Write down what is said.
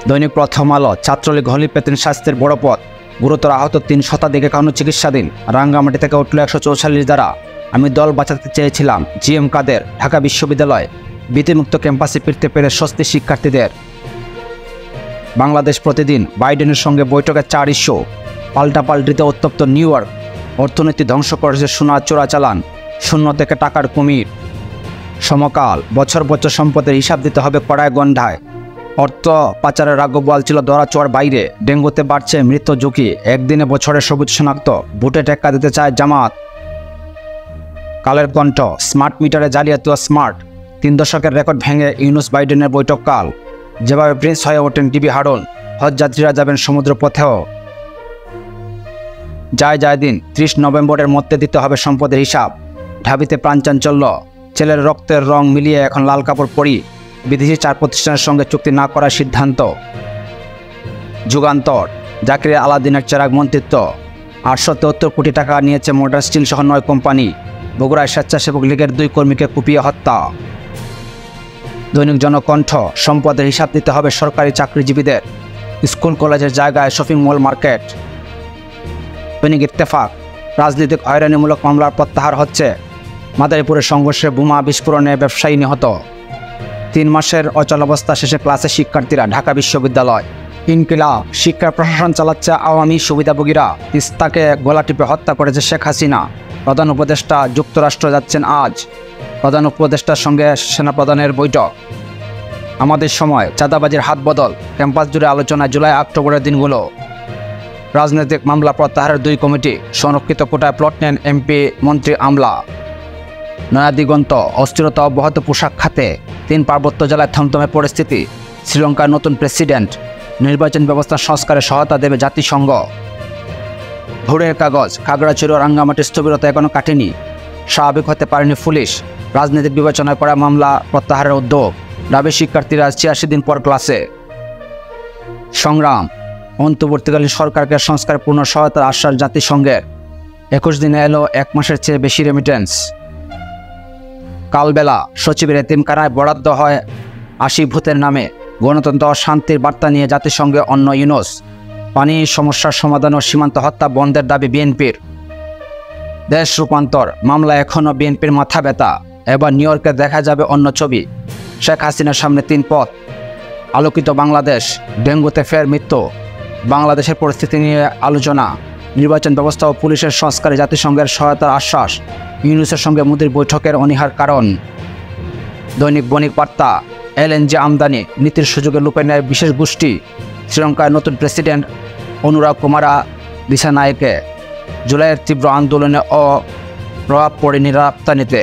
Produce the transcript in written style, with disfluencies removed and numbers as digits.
দৈনিক প্রথম আলো। ছাত্রলীগ হলি পেতেন স্বাস্থ্যের বড় পথ, গুরুতর আহত 3 শতাধিক এখনও চিকিৎসাধীন। রাঙ্গামাটি থেকে উঠল 144 ধারা। আমি দল বাঁচাতে চেয়েছিলাম। জিএম কাদের। ঢাকা বিশ্ববিদ্যালয় ভীতিমুক্ত ক্যাম্পাসে ফিরতে পেরে স্বস্তি শিক্ষার্থীদের। বাংলাদেশ প্রতিদিন। বাইডেনের সঙ্গে বৈঠকে 4 ইস্যু। পাল্টাপাল্টিতে উত্তপ্ত নিউ ইয়র্ক। অর্থনীতি ধ্বংস করেছে সোনা চোরাচালান, শূন্য থেকে টাকার কুমির। সমকাল। বছর বছর সম্পদের হিসাব দিতে হবে কড়ায় গন্ডায়। অর্থ পাচারের রাগবয়াল ছিল ধরা ছোঁয়ার বাইরে। ডেঙ্গুতে বাড়ছে মৃত্যু ঝুঁকি। একদিনে বছরের সবুজ শনাক্ত। ভোটে টেক্কা দিতে চায় জামাত। কালের কণ্ঠ। স্মার্ট মিটারে জালিয়াতি ও স্মার্ট। 3 দশকের রেকর্ড ভেঙে ইউনুস বাইডেনের বৈঠককাল। যেভাবে প্রিন্স হয়ে ওঠেন টিভি হারুন, হজযাত্রীরা যাবেন সমুদ্র পথেও। যায় দিন। 30 নভেম্বরের মধ্যে দিতে হবে সম্পদের হিসাব। ঢাবিতে প্রাণচাঞ্চল্য। ছেলের রক্তের রং মিলিয়ে এখন লাল কাপড় পরি। বিদেশি 4 প্রতিষ্ঠানের সঙ্গে চুক্তি না করার সিদ্ধান্ত। যুগান্তর। জাকির আলাদিনের চেরাগ মন্ত্রিত্ব। 873 কোটি টাকা নিয়েছে মডার্ন স্টিল সহ 9 কোম্পানি। বগুড়ায় স্বেচ্ছাসেবক লীগের 2 কর্মীকে কুপিয়ে হত্যা। দৈনিক জনকণ্ঠ। সম্পদের হিসাব দিতে হবে সরকারি চাকরিজীবীদের। স্কুল কলেজের জায়গায় শপিং মল মার্কেট। দৈনিক ইত্তেফাক। রাজনৈতিক হয়রানিমূলক মামলার প্রত্যাহার হচ্ছে। মাদারীপুরের সংঘর্ষে বোমা বিস্ফোরণে ব্যবসায়ী নিহত। 3 মাসের অচলাবস্থা শেষে ক্লাসে শিক্ষার্থীরা। ঢাকা বিশ্ববিদ্যালয়। ইনকিলাব। শিক্ষা প্রশাসন চালাচ্ছে আওয়ামী সুবিধাভোগীরা। তিস্তাকে গলা টিপে হত্যা করেছে শেখ হাসিনা। প্রধান উপদেষ্টা যুক্তরাষ্ট্র যাচ্ছেন আজ। প্রধান উপদেষ্টার সঙ্গে সেনাপ্রধানের বৈঠক। আমাদের সময়। চাঁদাবাজির হাত বদল। ক্যাম্পাস জুড়ে আলোচনা জুলাই অক্টোবরের দিনগুলো। রাজনৈতিক মামলা প্রত্যাহারের 2 কমিটি। সংরক্ষিত কোটায় প্লট নেন এমপি মন্ত্রী আমলা। নয়া দিগন্ত। অস্থিরতা অব্যাহত পোশাক খাতে। 3 পার্বত্য জেলায় থমথমে পরিস্থিতি। শ্রীলঙ্কার নতুন প্রেসিডেন্ট। নির্বাচন ব্যবস্থা সংস্কারে সহায়তা দেবে জাতিসংঘ। ভোরের কাগজ। খাগড়াছড়ি ও রাঙ্গামাটির স্থবিরতা এখনও কাটেনি। স্বাভাবিক হতে পারেনি পুলিশ। রাজনৈতিক বিবেচনায় করা মামলা প্রত্যাহারের উদ্যোগ। দাবি শিক্ষার্থীরা 86 দিন পর ক্লাসে। সংগ্রাম। অন্তর্বর্তীকালীন সরকারকে সংস্কার পূর্ণ সহায়তার আশ্বাস জাতিসংঘের। 21 দিনে এলো 1 মাসের চেয়ে বেশি রেমিটেন্স। কালবেলা। সচিবের এতিমখানায় বরাদ্দ হয় 80 ভূতের নামে। গণতন্ত্র ও শান্তির বার্তা নিয়ে জাতিসংঘে অন্য ইউনুস। পানি সমস্যার সমাধান ও সীমান্ত হত্যা বন্ধের দাবি বিএনপির। দেশ রূপান্তর। মামলা এখনও বিএনপির মাথা ব্যথা। এবার নিউ ইয়র্কে দেখা যাবে অন্য ছবি। শেখ হাসিনার সামনে 3 পথ। আলোকিত বাংলাদেশ। ডেঙ্গুতে ফের মৃত্যু। বাংলাদেশের পরিস্থিতি নিয়ে আলোচনা। নির্বাচন ব্যবস্থা ও পুলিশের সংস্কারে জাতিসংঘের সহায়তার আশ্বাস। ইউনুসের সঙ্গে মোদির বৈঠকের অনীহার কারণ। দৈনিক বণিক বার্তা। এলএনজি আমদানি নীতির সুযোগে লুপে নেয় বিশেষ গোষ্ঠী। শ্রীলঙ্কার নতুন প্রেসিডেন্ট অনুরাগ কুমারা দিশানায়েকে। জুলাইয়ের তীব্র আন্দোলনে প্রভাব পড়েনি রপ্তানিতে।